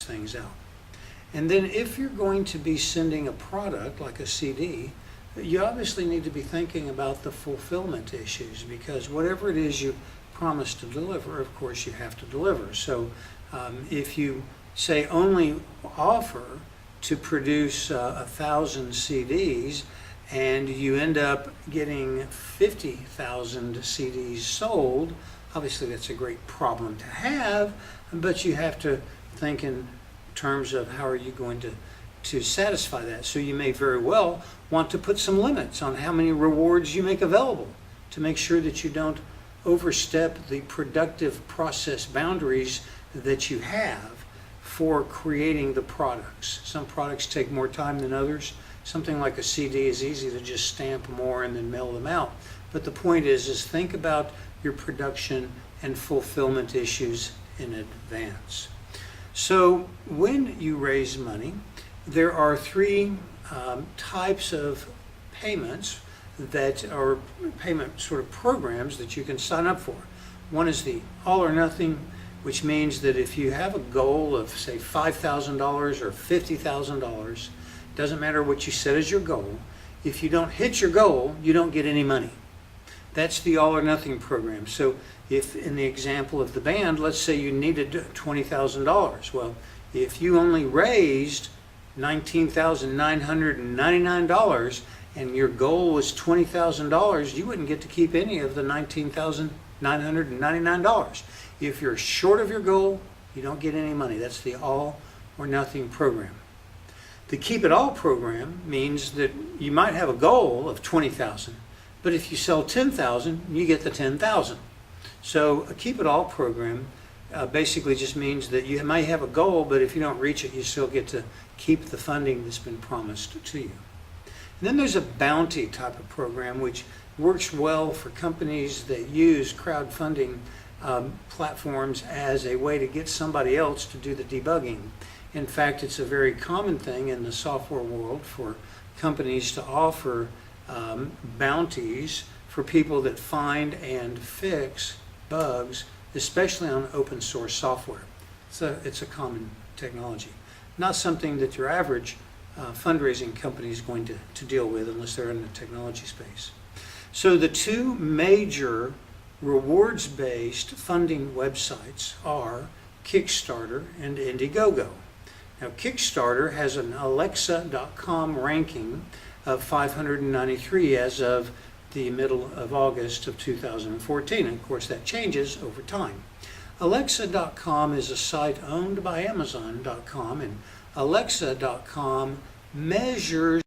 things out. And then if you're going to be sending a product like a CD, you obviously need to be thinking about the fulfillment issues, because whatever it is you promise to deliver, of course you have to deliver. So if you say only offer to produce 1,000 CDs and you end up getting 50,000 CDs sold, obviously that's a great problem to have, but you have to think in terms of how are you going to satisfy that. So you may very well want to put some limits on how many rewards you make available to make sure that you don't overstep the productive process boundaries that you have for creating the products. Some products take more time than others. Something like a CD is easy to just stamp more and then mail them out. But the point is think about your production and fulfillment issues in advance. So when you raise money, there are three types of payments that are payment sort of programs that you can sign up for. One is the all or nothing, which means that if you have a goal of say $5,000 or $50,000, doesn't matter what you set as your goal, if you don't hit your goal, you don't get any money. That's the all or nothing program. So if in the example of the band, let's say you needed $20,000. Well, if you only raised $19,999 and your goal was $20,000, you wouldn't get to keep any of the $19,999. If you're short of your goal, you don't get any money. That's the all or nothing program. The Keep It All program means that you might have a goal of $20,000, but if you sell $10,000, you get the $10,000. So a Keep It All program basically just means that you may have a goal, but if you don't reach it, you still get to keep the funding that's been promised to you. And then there's a bounty type of program, which works well for companies that use crowdfunding platforms as a way to get somebody else to do the debugging. In fact, it's a very common thing in the software world for companies to offer bounties for people that find and fix bugs, especially on open source software. So it's a common technology. Not something that your average fundraising company is going to deal with unless they're in the technology space. So the two major rewards-based funding websites are Kickstarter and Indiegogo. Now Kickstarter has an Alexa.com ranking of 593 as of the middle of August of 2014. And of course that changes over time. Alexa.com is a site owned by Amazon.com, and Alexa.com measures